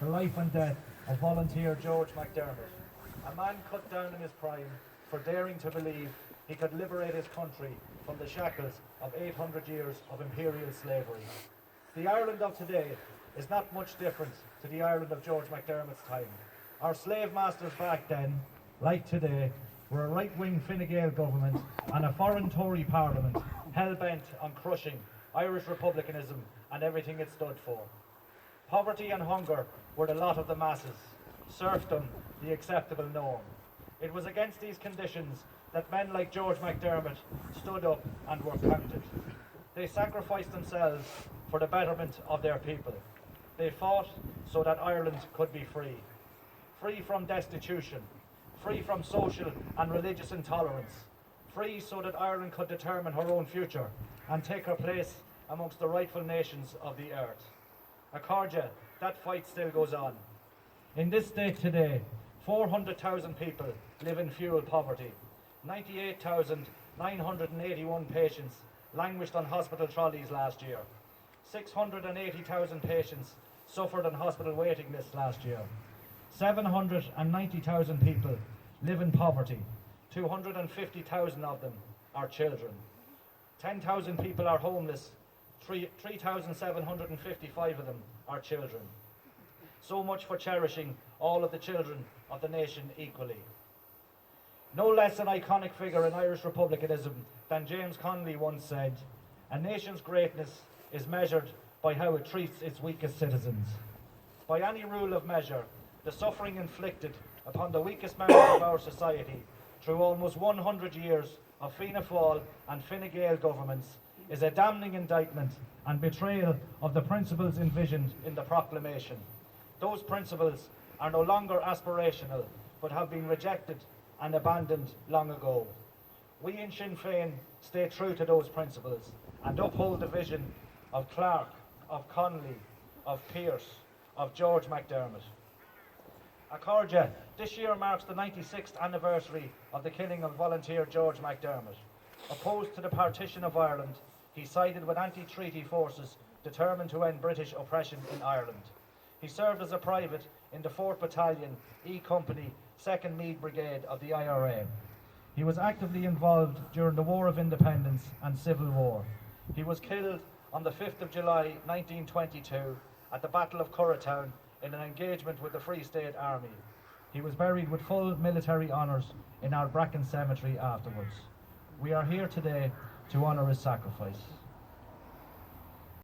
the life and death of volunteer George MacDermott, a man cut down in his prime for daring to believe he could liberate his country from the shackles of 800 years of imperial slavery. The Ireland of today is not much different to the Ireland of George MacDermott's time. Our slave masters back then, like today, were a right-wing Fine Gael government and a foreign Tory parliament hell-bent on crushing Irish republicanism and everything it stood for. Poverty and hunger were the lot of the masses, serfdom the acceptable norm. It was against these conditions that men like George MacDermott stood up and were counted. They sacrificed themselves for the betterment of their people. They fought so that Ireland could be free. Free from destitution, free from social and religious intolerance, free so that Ireland could determine her own future and take her place amongst the rightful nations of the earth. Accordia, that fight still goes on. In this state today, 400,000 people live in fuel poverty. 98,981 patients languished on hospital trolleys last year. 680,000 patients suffered on hospital waiting lists last year. 790,000 people live in poverty. 250,000 of them are children. 10,000 people are homeless. 3,755 of them are children. So much for cherishing all of the children of the nation equally. No less an iconic figure in Irish republicanism than James Connolly once said, "A nation's greatness is measured by how it treats its weakest citizens." By any rule of measure, the suffering inflicted upon the weakest members of our society through almost 100 years of Fianna Fáil and Fine Gael governments is a damning indictment and betrayal of the principles envisioned in the proclamation. Those principles are no longer aspirational, but have been rejected and abandoned long ago. We in Sinn Féin stay true to those principles and uphold the vision of Clark, of Connolly, of Pearse, of George MacDermott. Accordia, this year marks the 96th anniversary of the killing of volunteer George MacDermott. Opposed to the partition of Ireland, he sided with anti-treaty forces determined to end British oppression in Ireland. He served as a private in the 4th Battalion, E Company, 2nd Meath Brigade of the IRA. He was actively involved during the War of Independence and Civil War. He was killed on the 5th of July 1922 at the Battle of Curratown in an engagement with the Free State Army. He was buried with full military honours in Ardbraccan cemetery afterwards. We are here today to honour his sacrifice.